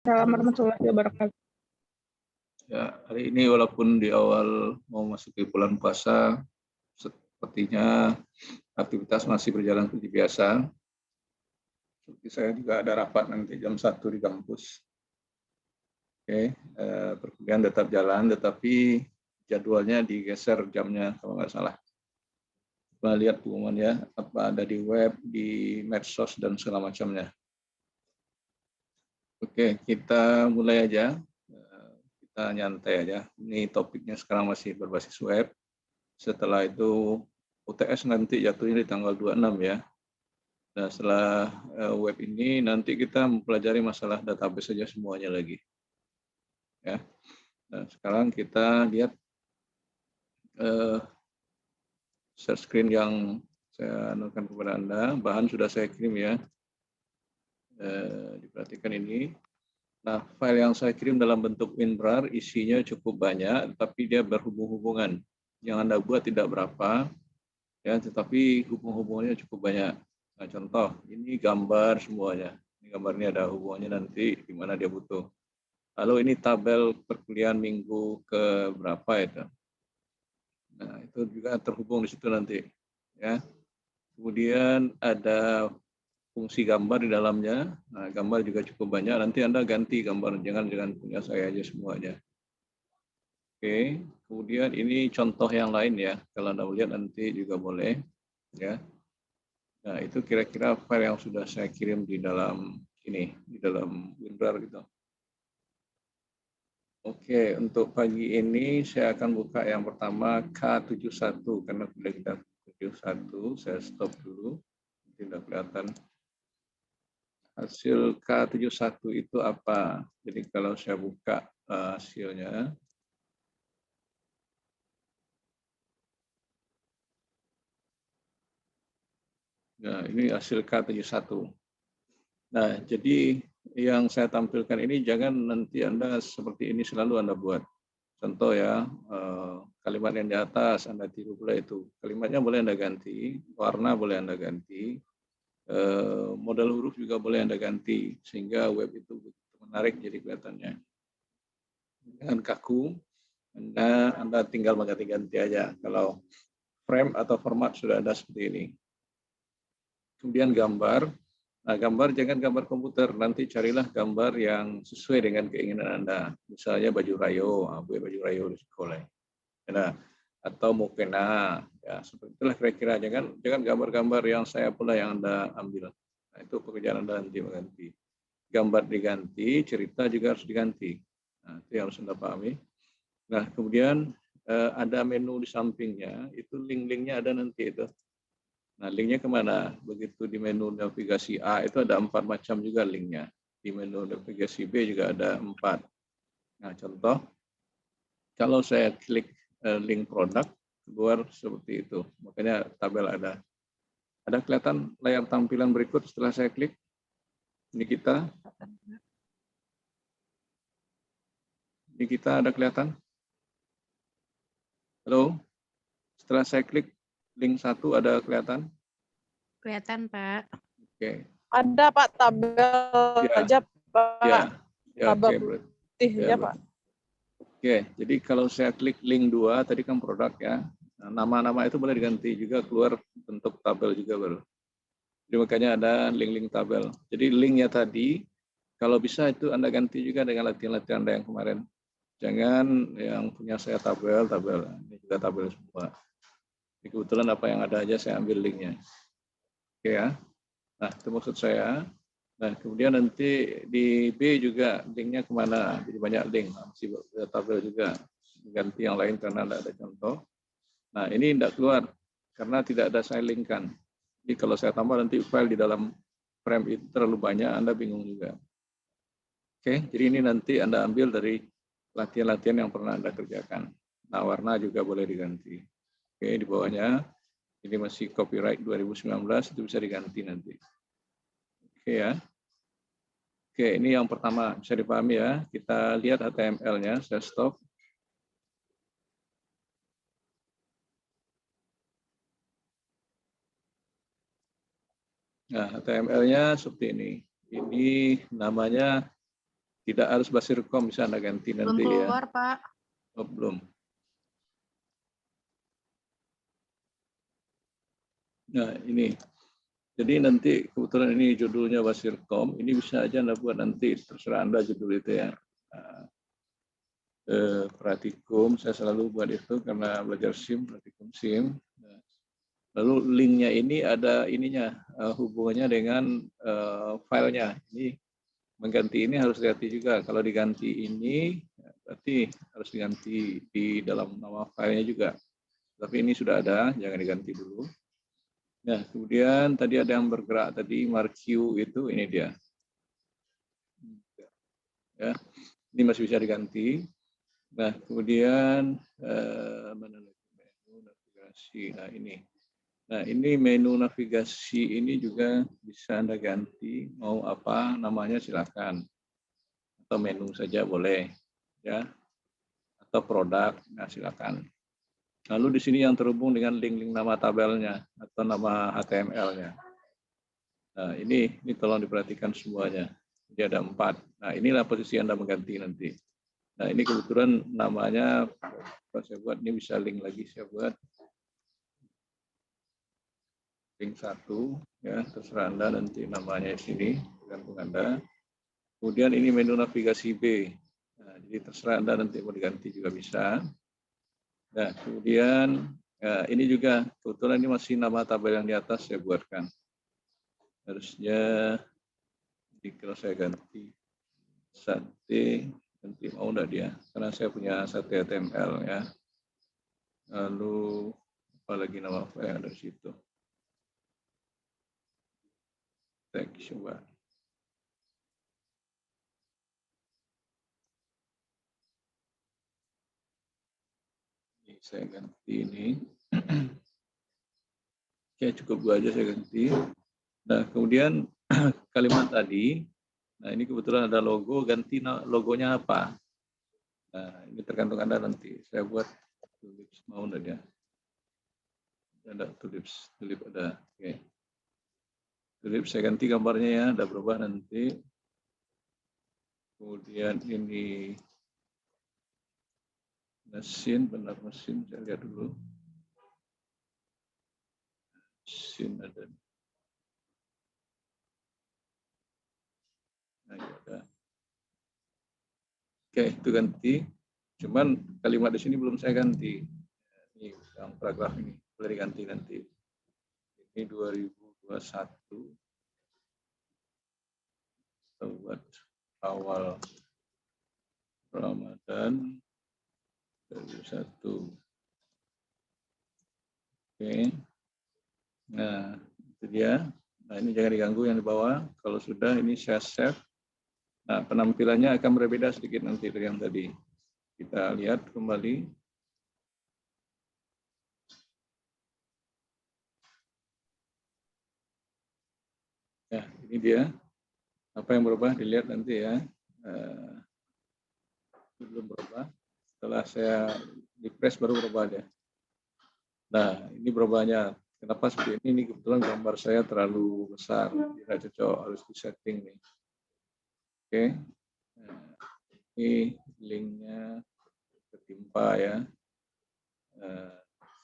Assalamualaikum warahmatullahi wabarakatuh. Ya, hari ini walaupun di awal mau masuk ke bulan puasa, sepertinya aktivitas masih berjalan seperti biasa. Seperti saya juga ada rapat nanti jam 1 di kampus. Oke, perkuliahan tetap jalan, tetapi jadwalnya digeser jamnya kalau nggak salah. Kita lihat pengumumannya, apa ada di web, di medsos, dan segala macamnya. Oke, kita mulai aja. Kita nyantai aja. Ini topiknya sekarang masih berbasis web. Setelah itu UTS nanti jatuhnya di tanggal 26 ya. Nah, setelah web ini nanti kita mempelajari masalah database saja semuanya lagi. Ya. Nah, sekarang kita lihat share screen yang saya anukan kepada Anda. Bahan sudah saya kirim ya. Diperhatikan ini. Nah, file yang saya kirim dalam bentuk WinRAR isinya cukup banyak, tapi dia berhubung-hubungan. Yang Anda buat tidak berapa, ya, tetapi hubung-hubungannya cukup banyak. Nah, contoh, ini gambar semuanya. Ini gambarnya ada hubungannya nanti di mana dia butuh. Lalu ini tabel perkuliahan minggu ke berapa itu. Nah, itu juga terhubung di situ nanti. Ya. Kemudian ada fungsi gambar di dalamnya. Nah, gambar juga cukup banyak. Nanti Anda ganti gambar, jangan punya saya aja semuanya. Oke, kemudian ini contoh yang lain ya. Kalau Anda lihat nanti juga boleh. Ya. Nah, itu kira-kira file yang sudah saya kirim di dalam ini, di dalam WinRAR gitu. Oke, untuk pagi ini saya akan buka yang pertama K71 karena sudah kita 71, saya stop dulu. Tidak kelihatan. Hasil K71 itu apa? Jadi kalau saya buka hasilnya, nah ini hasil K71. Nah, jadi yang saya tampilkan ini jangan nanti Anda seperti ini selalu Anda buat. Contoh ya, kalimat yang di atas Anda tiru pula itu. Kalimatnya boleh Anda ganti, warna boleh Anda ganti, model huruf juga boleh Anda ganti, sehingga web itu menarik jadi kelihatannya. Dengan kaku, Anda tinggal mengganti-ganti aja. Kalau frame atau format sudah ada seperti ini. Kemudian gambar. Nah, gambar jangan gambar komputer, nanti carilah gambar yang sesuai dengan keinginan Anda. Misalnya baju rayo, baju rayo di sekolah. Nah, atau mukena, ya seperti itulah kira-kira. Jangan gambar-gambar yang saya pula yang Anda ambil. Nah, itu pekerjaan Anda nanti mengganti. Gambar diganti, cerita juga harus diganti. Nah, itu yang harus Anda pahami. Nah, kemudian ada menu di sampingnya, itu link-linknya ada nanti itu. Nah, linknya kemana? Begitu di menu navigasi A itu ada 4 macam juga linknya. Di menu navigasi B juga ada 4. Nah, contoh, kalau saya klik link produk, keluar seperti itu. Makanya tabel ada. Ada kelihatan layar tampilan berikut setelah saya klik? Ini kita. Ini kita ada kelihatan? Halo? Setelah saya klik link 1 ada kelihatan? Kelihatan, Pak. Oke. Ada Pak tabel Ya. aja Pak. Ya, tabel oke. putih ya Pak. Oke, jadi kalau saya klik link 2, tadi kan produk ya. Nah, nama-nama itu boleh diganti juga, keluar bentuk tabel juga baru. Jadi makanya ada link-link tabel. Jadi linknya tadi, kalau bisa itu Anda ganti juga dengan latihan-latihan Anda yang kemarin. Jangan yang punya saya tabel. Ini juga tabel semua. Jadi kebetulan apa yang ada aja saya ambil linknya. Oke ya. Nah, itu maksud saya. Nah, kemudian nanti di B juga linknya kemana? Jadi banyak link, masih tabel juga. Ganti yang lain karena tidak ada contoh. Nah, ini tidak keluar karena tidak ada saya linkkan. Jadi kalau saya tambah nanti file di dalam frame itu terlalu banyak, Anda bingung juga. Oke, jadi ini nanti Anda ambil dari latihan-latihan yang pernah Anda kerjakan. Nah, warna juga boleh diganti. Oke, di bawahnya ini masih copyright 2019, itu bisa diganti nanti. Oke ya. Oke, ini yang pertama, bisa dipahami ya. Kita lihat HTML-nya, saya stop. Nah, HTML-nya seperti ini. Ini namanya Tidak harus Basirkom, bisa Anda ganti Belum nanti ya. keluar, Pak. Oh, belum. Nah, ini. Jadi nanti kebetulan ini judulnya Basirkom, ini bisa aja Anda buat nanti, terserah Anda judul itu ya. Pratikum, saya selalu buat itu karena belajar SIM, pratikum SIM. Lalu linknya ini ada ininya, hubungannya dengan filenya. Ini mengganti ini harus diganti juga. Kalau diganti ini, berarti harus diganti di dalam nama filenya juga. Tapi ini sudah ada, jangan diganti dulu. Nah, kemudian tadi ada yang bergerak tadi, marquee itu, ini dia. Ya, ini masih bisa diganti. Nah, kemudian mana lagi menu navigasi. Nah, ini. Nah, ini menu navigasi ini juga bisa Anda ganti, mau apa namanya silakan. Atau menu saja boleh, ya. Atau produk, nah silakan. Lalu di sini yang terhubung dengan link-link nama tabelnya atau nama HTML-nya. Nah, ini tolong diperhatikan semuanya. Jadi ada 4. Nah, inilah posisi Anda mengganti nanti. Nah, ini kebetulan namanya, kalau saya buat ini bisa link lagi, saya buat link 1, ya terserah Anda nanti namanya di sini, tergantung Anda. Kemudian ini menu navigasi B. Nah, jadi terserah Anda nanti mau diganti juga bisa. Nah, kemudian ini juga kebetulan ini masih nama tabel yang di atas saya buatkan. Harusnya kalau saya ganti sate, nanti mau enggak dia? Karena saya punya sate HTML ya. Lalu apalagi nama file yang ada di situ. Teks coba. Ini saya ganti ini. Oke, cukup dua aja saya ganti. Nah, kemudian kalimat tadi, nah ini kebetulan ada logo, ganti logonya apa? Nah, ini tergantung Anda nanti. Saya buat tulips, mau enggak dia? Ada tulips ada. Oke. Tulips saya ganti gambarnya ya, ada berubah nanti. Kemudian ini mesin, benar mesin, saya lihat dulu. Mesin ada. Nah, ya ada. Oke, itu ganti. Cuman kalimat di sini belum saya ganti. Ini yang paragraf ini boleh diganti nanti. Ini 2021 buat awal Ramadan 2021. Oke. Nah, itu dia. Nah, ini jangan diganggu yang di bawah. Kalau sudah ini saya save. Nah, penampilannya akan berbeda sedikit nanti dari yang tadi. Kita lihat kembali. Ya, ini dia. Apa yang berubah dilihat nanti ya. Belum berubah. Setelah saya di-press baru berubah dia. Nah, ini berubahnya. Kenapa seperti ini? Ini kebetulan gambar saya terlalu besar. Tidak cocok, harus di-setting nih. Oke. Nah, ini linknya ketimpa ya.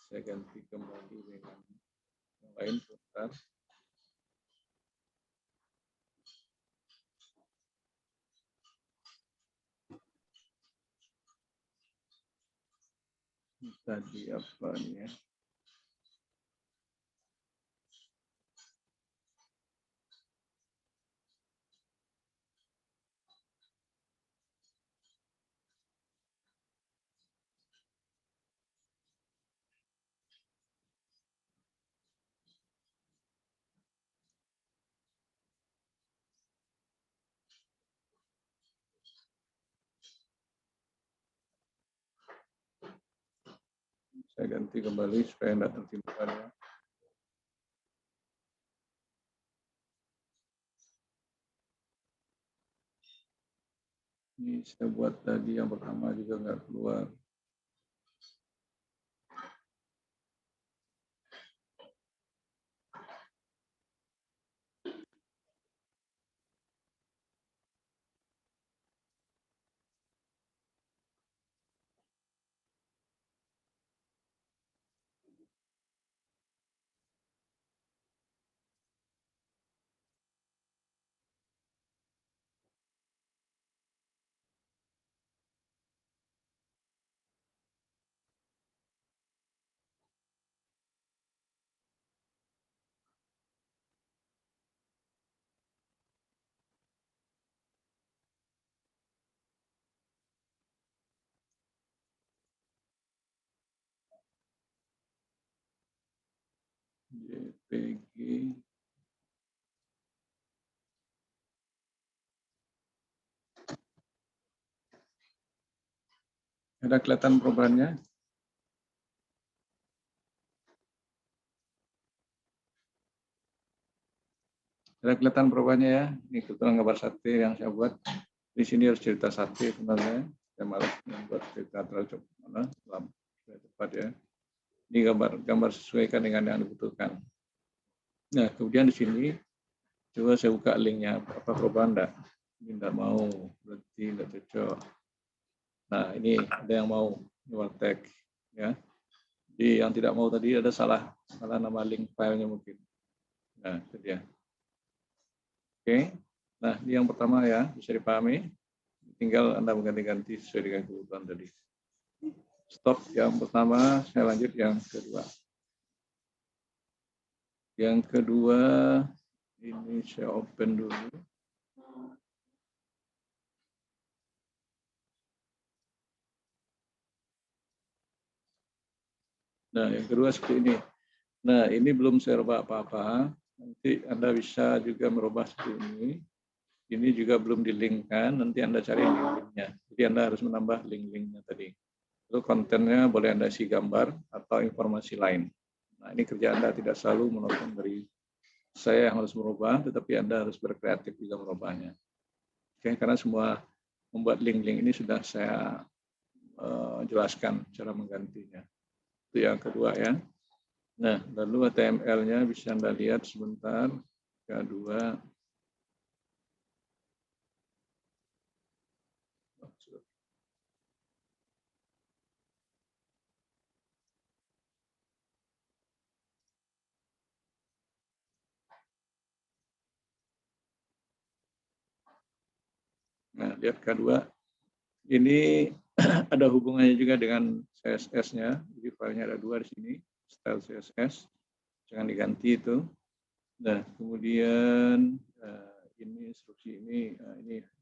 Saya ganti kembali dengan yang lain sebentar. Tadi apa nih ya? Saya ganti kembali supaya tidak tertimpa ya. Ini saya buat tadi yang pertama juga nggak keluar. JPG. Ada kelihatan perubahannya? Ada kelihatan perubahannya ya? Ini kebetulan gambar sate yang saya buat. Di sini harus cerita sate sebenarnya. Saya malas membuat cerita terlalu cepat ya. Ini gambar sesuaikan dengan yang dibutuhkan. Nah, kemudian di sini coba saya buka linknya. Apa perubahan enggak? Ini enggak mau, berarti enggak cocok. Nah, ini ada yang mau Warteg ya. Jadi yang tidak mau tadi ada salah nama link filenya mungkin. Nah, itu dia. Oke. Nah, ini yang pertama ya, bisa dipahami. Tinggal Anda mengganti-ganti sesuai dengan kebutuhan tadi. Stop yang pertama, saya lanjut yang kedua. Yang kedua, ini saya open dulu. Nah, yang kedua seperti ini. Nah, ini belum saya rubah apa-apa. Nanti Anda bisa juga merubah seperti ini. Ini juga belum di-link-kan, nanti Anda cari link-linknya. Jadi Anda harus menambah link-linknya tadi. Itu kontennya boleh Anda isi gambar atau informasi lain. Nah, ini kerja Anda tidak selalu menonton dari saya yang harus merubah, tetapi Anda harus berkreatif juga merubahnya. Oke, karena semua membuat link-link ini sudah saya jelaskan cara menggantinya. Itu yang kedua ya. Nah, lalu HTML-nya bisa Anda lihat sebentar. Kedua. Nah, lihat kedua. Ini ada hubungannya juga dengan CSS-nya. Jadi filenya ada dua di sini, style CSS. Jangan diganti itu. Nah, kemudian ini instruksi ini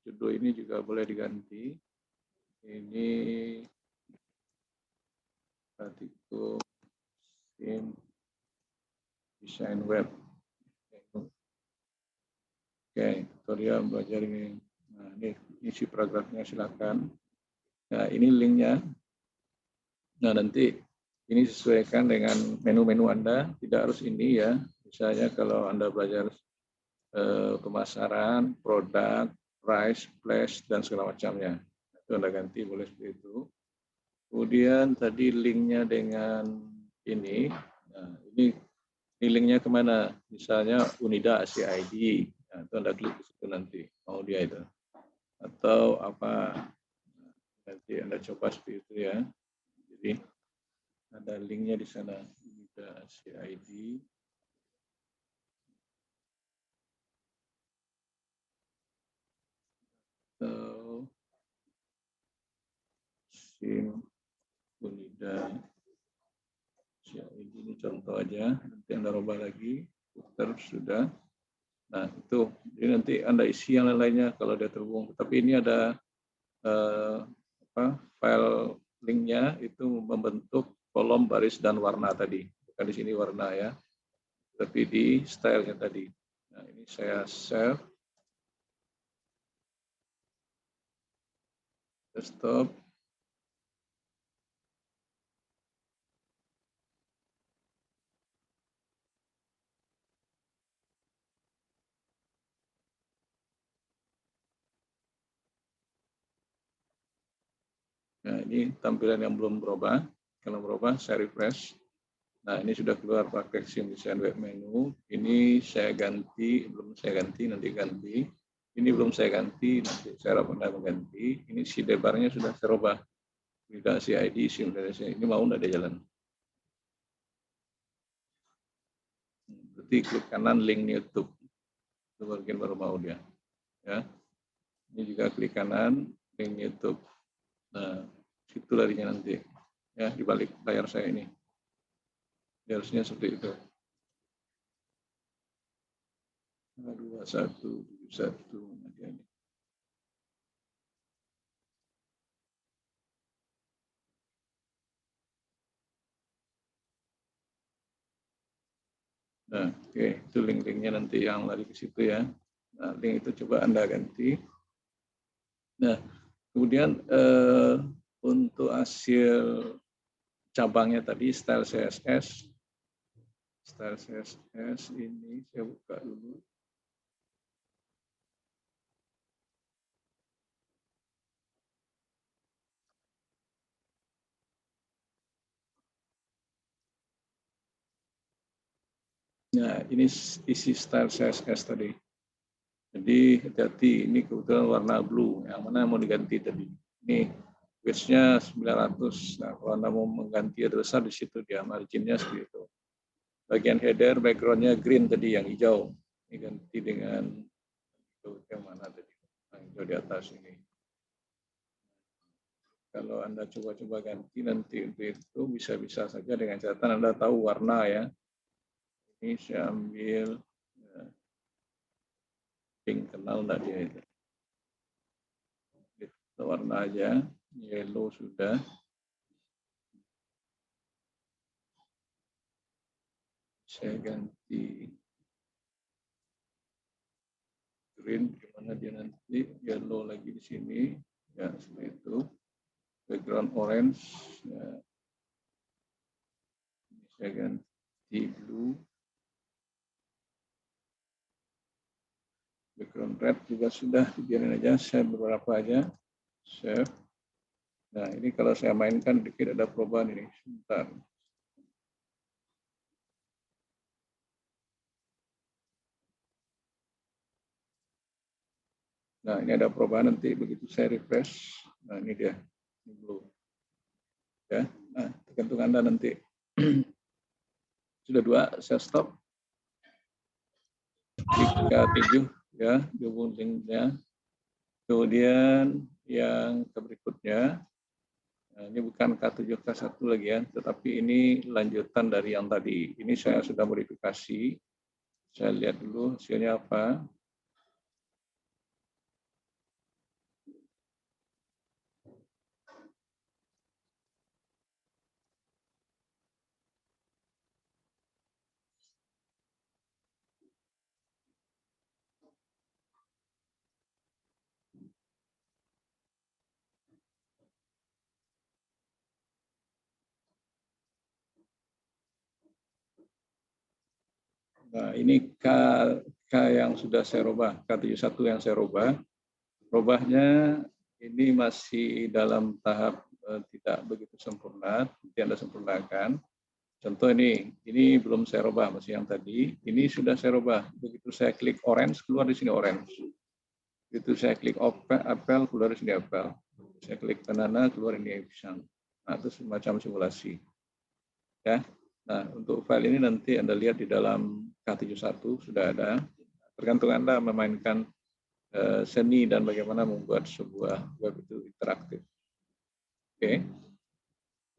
judul ini juga boleh diganti. Ini artikel desain web. Oke, tutorial belajar ini. Nah, ini isi paragrafnya silakan. Nah, ini linknya. Nah, nanti ini sesuaikan dengan menu-menu Anda. Tidak harus ini ya. Misalnya kalau Anda belajar pemasaran, produk, price, flash, dan segala macamnya. Itu Anda ganti boleh seperti itu. Kemudian tadi linknya dengan ini. Nah, ini linknya kemana? Misalnya Unida ACID. Nah, itu Anda klik di situ nanti. Mau dia itu. Atau apa, nanti Anda coba seperti itu ya. Jadi ada linknya di sana. Unida ACID. Atau SIM Unida ACID. Ini contoh aja. Nanti Anda ubah lagi. Putar sudah. Nah, itu. Jadi nanti Anda isi yang lainnya kalau dia terhubung. Tapi ini ada file linknya itu membentuk kolom, baris, dan warna tadi. Bukan di sini warna ya, tapi di stylenya tadi. Nah, ini saya save. Stop. Nah, ini tampilan yang belum berubah. Kalau berubah, saya refresh. Nah, ini sudah keluar praktek SIM desain web menu. Ini saya ganti, belum saya ganti, nanti ganti. Ini belum saya ganti, nanti saya pernah mengganti. Ini si debarnya sudah saya ubah. Tidak CID, SIM Indonesia. Ini mau tidak ada jalan. Berarti klik kanan link YouTube. Itu bagian baru mau dia. Ya. Ini juga klik kanan link YouTube. Nah, situ larinya nanti. Ya, di balik layar saya ini. Harusnya seperti itu. 2171 nanti ini. Nah, oke, itu link-linknya nanti yang lari ke situ ya. Nah, link itu coba Anda ganti. Nah, kemudian untuk hasil cabangnya tadi style CSS ini saya buka dulu. Nah, ini isi style CSS tadi. Jadi hati-hati, ini kebetulan warna blue. Yang mana mau diganti tadi? Ini width-nya 900. Nah, kalau Anda mau mengganti ada besar di situ dia marginnya seperti itu. Bagian header, background-nya green tadi yang hijau. Ini ganti dengan yang mana tadi? Yang hijau di atas ini. Kalau Anda coba-coba ganti nanti itu bisa-bisa saja dengan catatan Anda tahu warna ya. Ini saya ambil pink, kenal enggak dia itu. Warna aja, yellow sudah. Saya ganti green, gimana dia nanti, yellow lagi di sini, ya seperti itu. Background orange, ya. Ini saya ganti blue. Background red juga sudah, dibiarin aja, saya beberapa aja, save. Nah ini kalau saya mainkan dikit ada perubahan ini, sebentar. Nah ini ada perubahan nanti begitu saya refresh. Nah ini dia, ini blue. Ya, nah tergantung Anda nanti. Sudah 2, saya stop. Jika 7 ya, dihubung linknya. Kemudian yang berikutnya, nah ini bukan K7 K1 lagi ya, tetapi ini lanjutan dari yang tadi. Ini saya sudah modifikasi. Saya lihat dulu hasilnya apa. Nah, ini K yang sudah saya rubah, K71 yang saya rubah. Rubahnya ini masih dalam tahap tidak begitu sempurna, nanti Anda sempurnakan. Contoh ini belum saya rubah, masih yang tadi. Ini sudah saya rubah. Begitu saya klik orange, keluar di sini orange. Begitu saya klik apel, keluar di sini apel. Saya klik banana, keluar ini pisang. Nah, itu semacam simulasi. Ya. Nah, untuk file ini nanti Anda lihat di dalam K71 sudah ada. Tergantung Anda memainkan seni dan bagaimana membuat sebuah web itu interaktif. Oke.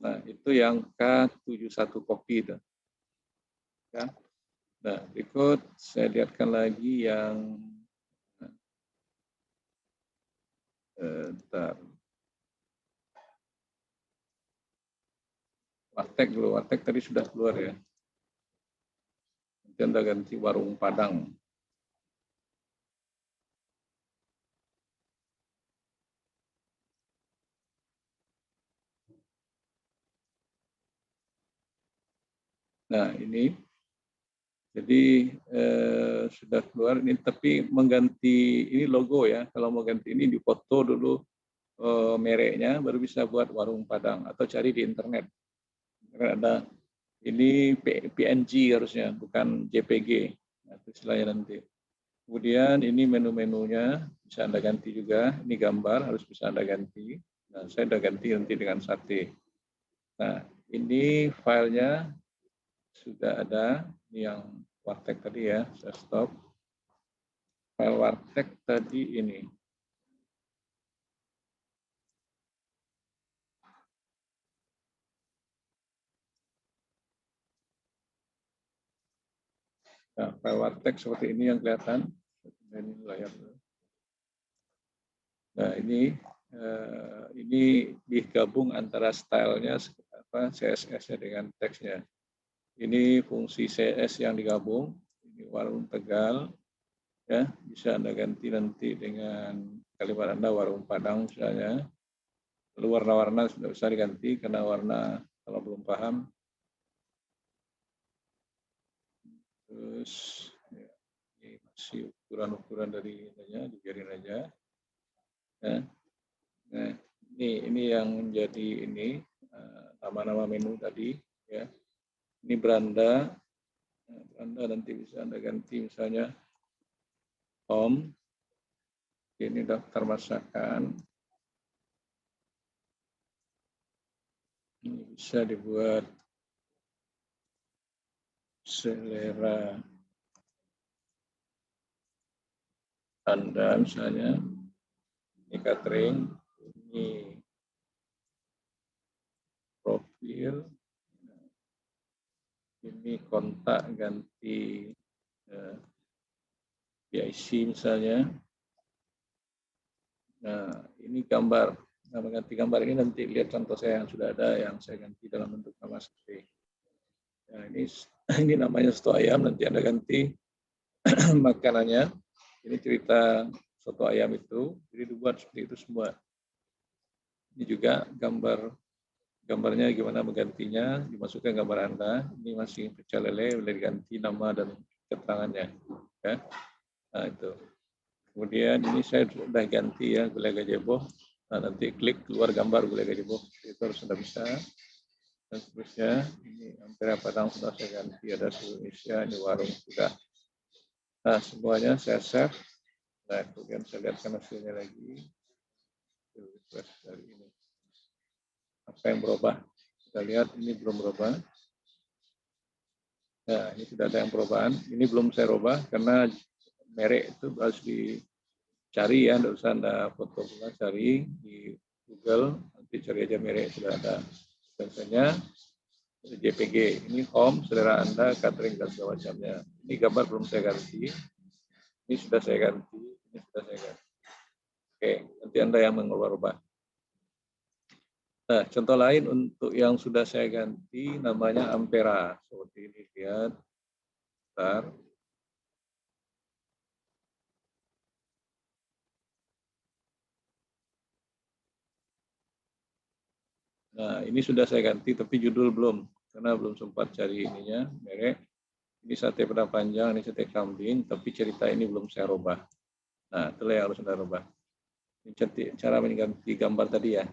Nah, itu yang K71 copy itu. Ya. Nah, berikut saya lihatkan lagi yang Warteg dulu. Warteg tadi sudah keluar ya. Nanti Anda ganti warung Padang. Nah, ini jadi sudah keluar ini, tapi mengganti ini logo ya. Kalau mau ganti ini dipoto dulu mereknya, baru bisa buat warung Padang atau cari di internet. Karena ada ini PNG harusnya, bukan JPG. Nah, itu istilahnya nanti. Kemudian ini menu-menunya bisa Anda ganti juga. Ini gambar harus bisa Anda ganti. Nah, saya sudah ganti nanti dengan sate. Nah, ini filenya sudah ada. Ini yang Warteg tadi ya, saya stop. File Warteg tadi ini. Nah, file Warteg seperti ini yang kelihatan. Ini layar. Nah, ini digabung antara stylenya CSS-nya dengan teksnya. ini fungsi CS yang digabung. Ini warung Tegal. Ya, bisa Anda ganti nanti dengan kalimat Anda warung Padang misalnya. Lalu warna-warna sudah bisa diganti karena warna kalau belum paham. Terus ya, ini masih ukuran-ukuran dari ininya, dibiarin aja. Ya. Nah, ini yang menjadi ini nama-nama menu tadi. Ya. Ini beranda. Nah, beranda nanti bisa Anda ganti misalnya home. Ini daftar masakan. Ini bisa dibuat selera Anda misalnya. Ini catering, ini profil, ini kontak ganti PIC misalnya. Nah, ini gambar. Nah, mengganti gambar ini nanti lihat contoh saya yang sudah ada yang saya ganti dalam bentuk nama seperti. Nah, ini namanya soto ayam, nanti Anda ganti makanannya. Ini cerita soto ayam itu, jadi dibuat seperti itu semua. Ini juga gambarnya gimana menggantinya, dimasukkan gambar Anda. Ini masih pecel lele, boleh diganti nama dan keterangannya. Ya. Nah, itu. Kemudian ini saya sudah ganti ya gulai gazebo. Nah, nanti klik keluar gambar gulai gazebo. Itu harus sudah bisa. Dan seterusnya ini Ampera Padang sudah saya ganti, ada seluruh Indonesia, ini warung sudah. Nah, semuanya saya save. Nah, kemudian saya lihatkan hasilnya lagi. Request dari ini. Apa yang berubah? Kita lihat ini belum berubah. Nah, ini sudah ada yang perubahan. Ini belum saya rubah karena merek itu harus dicari ya, tidak usah Anda foto pula, cari di Google, nanti cari aja merek sudah ada. Biasanya JPG, ini home, selera Anda, catering dan segala macamnya. Ini gambar belum saya ganti, ini sudah saya ganti, ini sudah saya ganti. Oke, nanti Anda yang mengubah-ubah. Nah, contoh lain untuk yang sudah saya ganti namanya Ampera. Seperti ini, lihat. Bentar. Nah, ini sudah saya ganti, tapi judul belum. Karena belum sempat cari ininya, merek. Ini sate pedang panjang, ini sate kambing, tapi cerita ini belum saya rubah. Nah, itulah yang harus Anda rubah. Ini cara mengganti gambar tadi ya.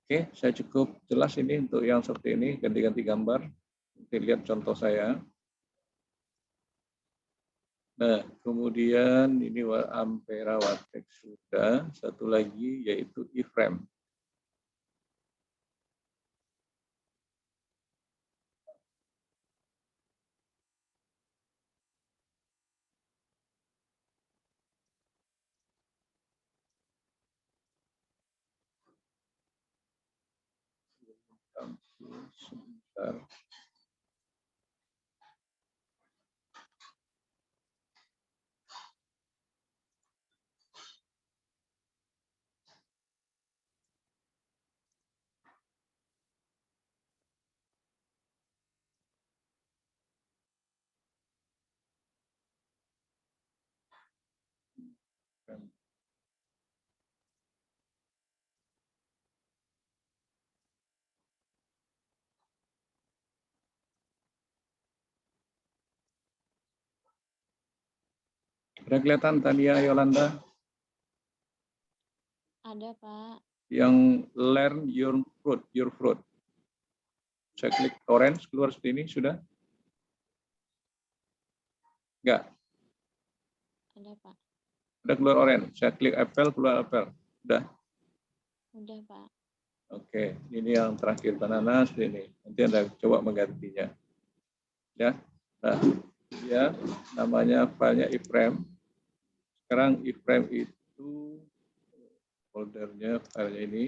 Oke, saya cukup jelas ini untuk yang seperti ini, ganti-ganti gambar. Nanti lihat contoh saya. Nah, kemudian ini Ampera Watex sudah. Satu lagi yaitu iframe. Sebentar. Sudah kelihatan Tania Yolanda? Ada, Pak. Yang learn your fruit. Saya klik orange, keluar seperti ini, sudah? Enggak? Ada, Pak. Sudah keluar orange. Saya klik apple, keluar apple. Sudah? Udah, Pak. Oke, ini yang terakhir banana seperti ini. Nanti Anda coba menggantinya. Ya. Nah, ya, namanya filenya iframe. Sekarang iframe itu foldernya, filenya ini.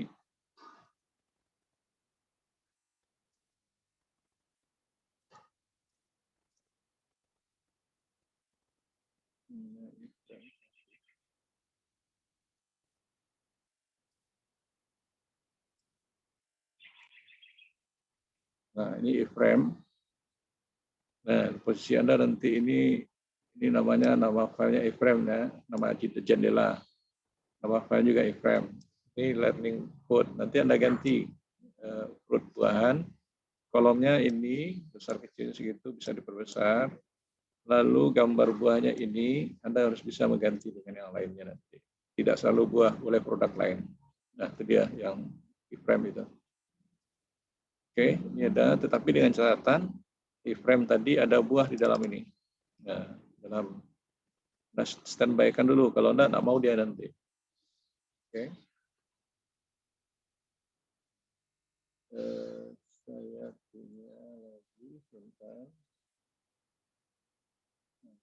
Nah, ini iframe. Nah, posisi Anda nanti ini namanya nama filenya iframe ya, nama jendela. Nama file juga iframe. Ini learning code. Nanti Anda ganti urut buahan. Kolomnya ini besar kecil segitu bisa diperbesar. Lalu gambar buahnya ini Anda harus bisa mengganti dengan yang lainnya nanti. Tidak selalu buah, boleh produk lain. Nah, itu dia yang iframe itu. Oke, ini ada, tetapi dengan catatan iframe tadi ada buah di dalam ini. Nah, standby-kan dulu, kalau enggak mau dia nanti. Oke. Saya punya lagi sebentar.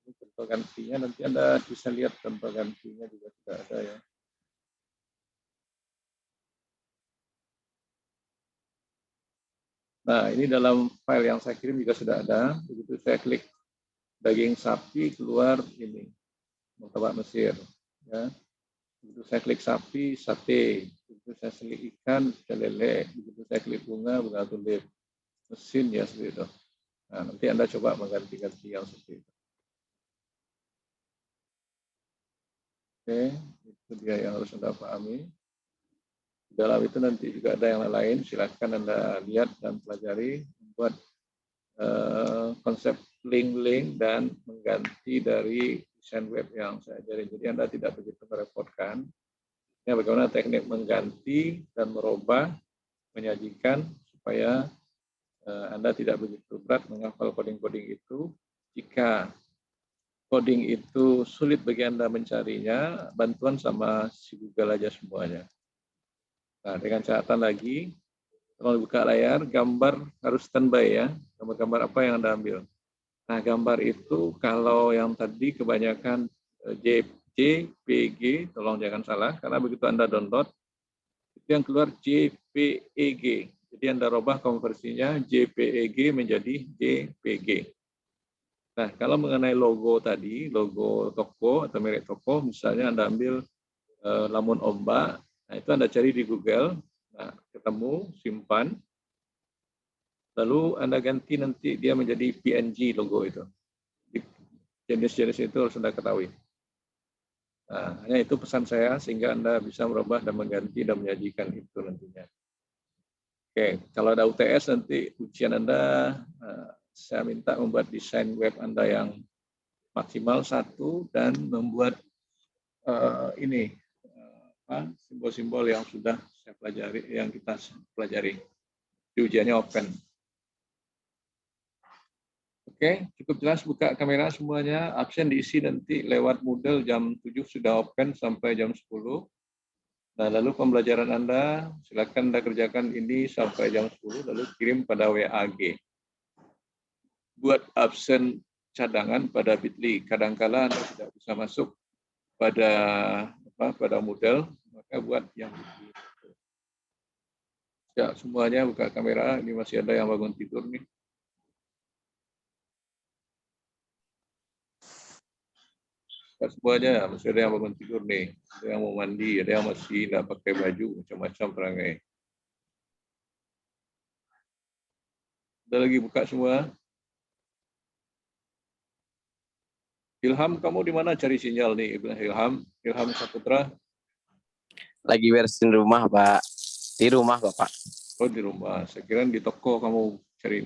Contoh gantinya nanti Anda bisa lihat contoh gantinya juga sudah ada ya. Nah, ini dalam file yang saya kirim juga sudah ada. Begitu saya klik daging sapi keluar ini martabak Mesir. Ya. Begitu saya klik sapi, sate. Begitu saya klik ikan, lele. Begitu saya klik bunga tulip. Mesin ya seperti itu. Nah, nanti Anda coba mengganti-ganti yang seperti itu. Oke, itu dia yang harus Anda pahami. Dalam itu nanti juga ada yang lain, silakan Anda lihat dan pelajari, membuat konsep link-link dan mengganti dari desain web yang saya ajarin. Jadi Anda tidak begitu merepotkan. Ya, bagaimana teknik mengganti dan merubah, menyajikan supaya Anda tidak begitu berat menghafal coding-coding itu. Jika coding itu sulit bagi Anda mencarinya, bantuan sama si Google aja semuanya. Nah, dengan catatan lagi, kalau buka layar, gambar harus standby ya. Gambar-gambar apa yang Anda ambil. Nah, gambar itu kalau yang tadi kebanyakan JPG, tolong jangan salah, karena begitu Anda download, itu yang keluar JPEG. Jadi Anda robah konversinya JPEG menjadi JPG. Nah, kalau mengenai logo tadi, logo toko atau merek toko, misalnya Anda ambil lamun ombak, nah itu Anda cari di Google, nah, ketemu, simpan, lalu Anda ganti nanti dia menjadi PNG logo itu. Jenis-jenis itu harus Anda ketahui. Nah, hanya itu pesan saya sehingga Anda bisa merubah dan mengganti dan menyajikan itu nantinya. Oke, kalau ada UTS nanti ujian Anda, saya minta membuat desain web Anda yang maksimal 1 dan membuat ini simbol-simbol yang sudah saya pelajari, yang kita pelajari. Di ujiannya open. Oke, cukup jelas, buka kamera semuanya, absen diisi nanti lewat Moodle jam 7 sudah open sampai jam 10. Nah, lalu pembelajaran Anda, silakan Anda kerjakan ini sampai jam 10, lalu kirim pada WAG. Buat absen cadangan pada Bitly, kadangkala Anda tidak bisa masuk pada Moodle, maka buat yang Bitly. Ya, semuanya buka kamera, ini masih ada yang bangun tidur nih. Semuanya masih ada yang bangun tidur nih, ada yang mau mandi, ada yang masih nggak pakai baju, macam-macam perangai. Ada lagi buka semua. Ilham, kamu di mana cari sinyal nih, Ilham Saputra? Lagi beresin rumah, Pak. Di rumah, Bapak. Oh, di rumah. Saya kira di toko kamu cari.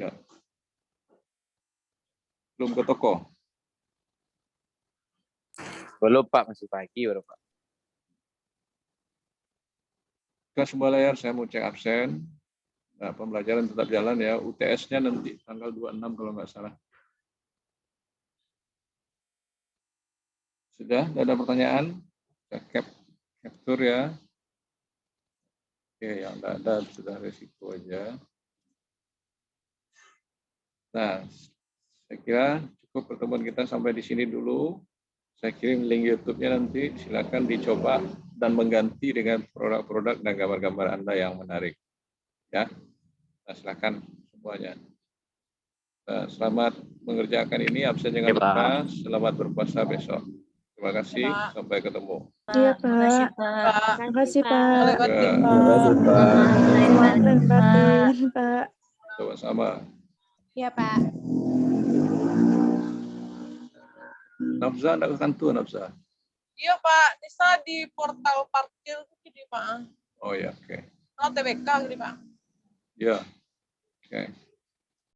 Belum ke toko? Belum, Pak. Masih pagi, baru, Pak. Buka semua layar, saya mau cek absen. Nah, pembelajaran tetap jalan ya. UTS-nya nanti tanggal 26 kalau nggak salah. Sudah? Tidak ada pertanyaan? Saya capture ya. Oke, yang tidak ada sudah resiko aja. Nah, saya kira cukup pertemuan kita sampai di sini dulu. Saya kirim link YouTube-nya nanti, silakan dicoba dan mengganti dengan produk-produk dan gambar-gambar Anda yang menarik. Ya, nah, silakan semuanya. Nah, selamat mengerjakan ini, absen jangan lupa. Selamat berpuasa besok. Terima kasih, sampai ketemu. Iya, Pak. Pak. Terima kasih, Pak. Boleh batin, Terima kasih, Pak. Semangat batin, Pak. Sama-sama. Iya, Pak. Nafza enggak ke kantor, Nafza? Iya Pak, Nisa di portal parkir gini Pak. Oh ya, oke. Oh TBK gini Pak. Ya, oke.